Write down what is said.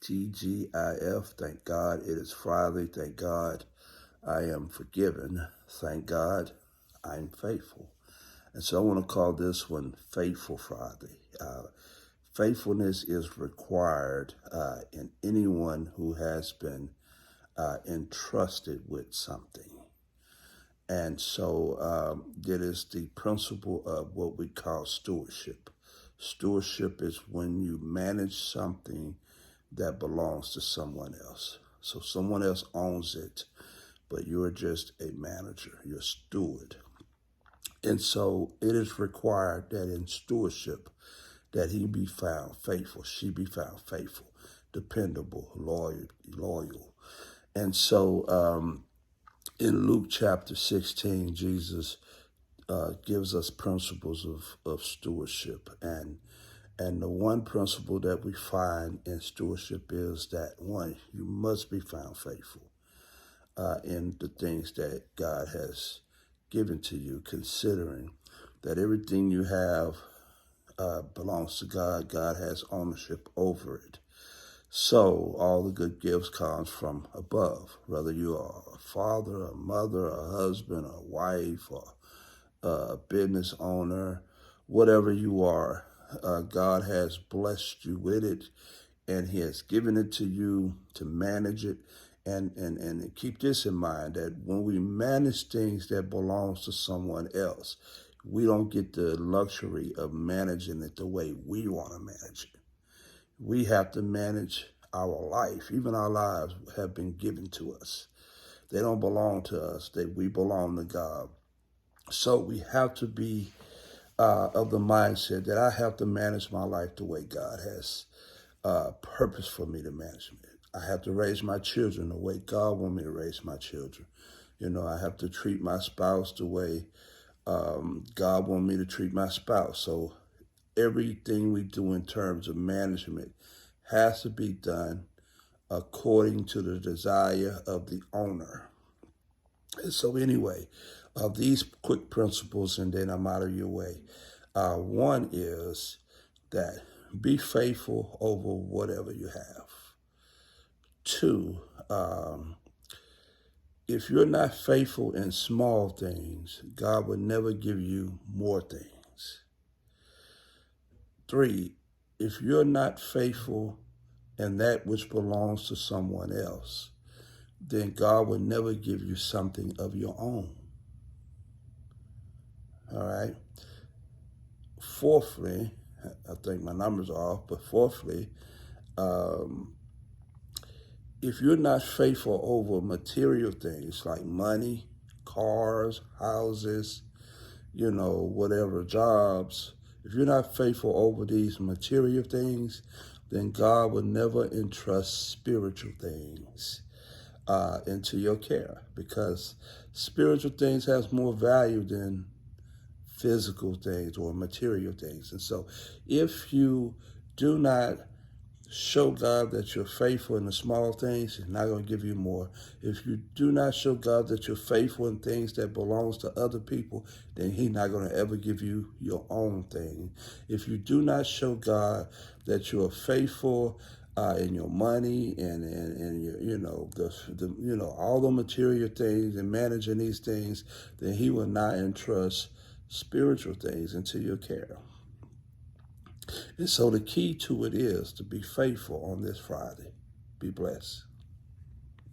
TGIF. Thank God it is Friday. Thank God I am forgiven. Thank God I'm faithful. And so I want to call this one Faithful Friday. Faithfulness is required in anyone who has been entrusted with something. And so that is the principle of what we call stewardship. Stewardship is when you manage something that belongs to someone else. So someone else owns it, but you're just a manager, you're a steward. And so it is required that in stewardship that he be found faithful, she be found faithful, dependable, loyal. And so in Luke chapter 16, Jesus gives us principles of stewardship. And the one principle that we find in stewardship is that, one, you must be found faithful in the things that God has given to you, considering that everything you have belongs to God. God has ownership over it. So all the good gifts comes from above, whether you are a father, a mother, a husband, a wife, or a business owner, whatever you are, God has blessed you with it, and he has given it to you to manage it. And keep this in mind, that when we manage things that belongs to someone else, we don't get the luxury of managing it the way we want to manage it. We have to manage our life. Even our lives have been given to us. They don't belong to us. We belong to God. So we have to be of the mindset that I have to manage my life the way God has purpose for me to manage it. I have to raise my children the way God wants me to raise my children. You know, I have to treat my spouse the way God wants me to treat my spouse. So everything we do in terms of management has to be done according to the desire of the owner. And so anyway, these quick principles, and then I'm out of your way. One is that be faithful over whatever you have. Two, if you're not faithful in small things, God will never give you more things. Three, if you're not faithful in that which belongs to someone else, then God will never give you something of your own. All right. Fourthly, I think my numbers are off, but fourthly, if you're not faithful over material things like money, cars, houses, whatever, jobs, if you're not faithful over these material things, then God will never entrust spiritual things into your care, because spiritual things has more value than physical things or material things. And so if you do not show God that you're faithful in the small things, he's not going to give you more. If you do not show God that you're faithful in things that belongs to other people, then he's not going to ever give you your own thing. If you do not show God that you're faithful in your money and your, all the material things and managing these things, then he will not entrust spiritual things into your care. And so the key to it is to be faithful on this Friday. Be blessed.